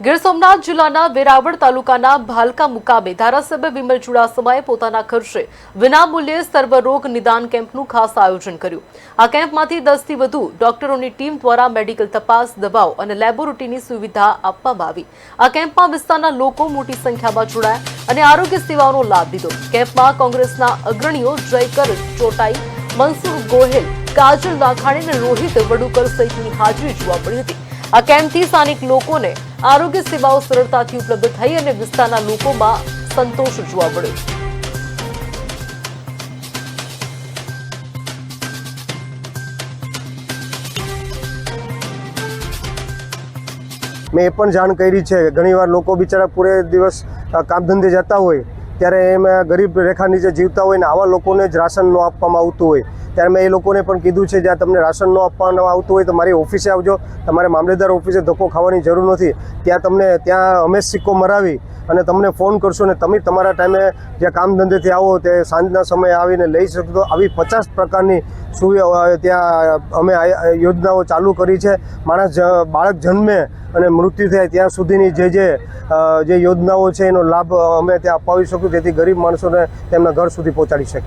ગીર સોમનાથ જિલ્લાના વેરાવળ તાલુકાના ભાલકા મુકામે ધારાસભ્ય વિમલ ચુડાસમાએ પોતાના ખર્ચે વિનામૂલ્યે સર્વરોગ નિદાન કેમ્પનું ખાસ આયોજન કર્યું। આ કેમ્પમાંથી 10 થી વધુ ડોક્ટરોની ટીમ દ્વારા મેડિકલ તપાસ, દવાઓ અને લેબોરેટરીની સુવિધા આપવામાં આવી। આ કેમ્પમાં વિસ્તારના લોકો મોટી સંખ્યામાં જોડાયા અને આરોગ્ય સેવાઓનો લાભ લીધો। કેમ્પમાં કોંગ્રેસના અગ્રણીઓ જયકર ચોટાઈ, મનસુર ગોહેલ, કાજલ લાખાણી અને રોહિત વડુકર સહિતની હાજરી જોવા મળી હતી। આ કેમ્પથી સ્થાનિક લોકોને આરોગ્ય સેવાઓ સરળતાથી ઉપલબ્ધ થઈ અને વિસ્તારના લોકોમાં સંતોષ જોવા મળ્યો। મેં એ પણ જાણ કરી છે, ઘણીવાર લોકો બિચારા પૂરે દિવસ કામ ધંધે જતા હોય ત્યારે એમાં ગરીબ રેખા નીચે જીવતા હોય ને આવા લોકોને જ રાશન ન આપવામાં આવતું હોય ત્યારે મેં એ લોકોને પણ કીધું છે, જ્યાં તમને રાશન ન આપવામાં આવતું હોય તો મારી ઓફિસે આવજો, તમારે મામલેદાર ઓફિસે ધક્કો ખાવાની જરૂર નથી। ત્યાં અમે સિક્કો મરાવી અને તમને ફોન કરશો ને તમે તમારા ટાઈમે જ્યાં કામ ધંધેથી આવો તે સાંજના સમયે આવીને લઈ શકશો। આવી 50 પ્રકારની સુવિધા ત્યાં અમે યોજનાઓ ચાલુ કરી છે। બાળક જન્મે અને મૃત્યુ થાય ત્યાં સુધીની જે યોજનાઓ છે એનો લાભ અમે ત્યાં અપાવી શકું, જેથી ગરીબ માણસોને તેમના ઘર સુધી પહોંચાડી શકીએ।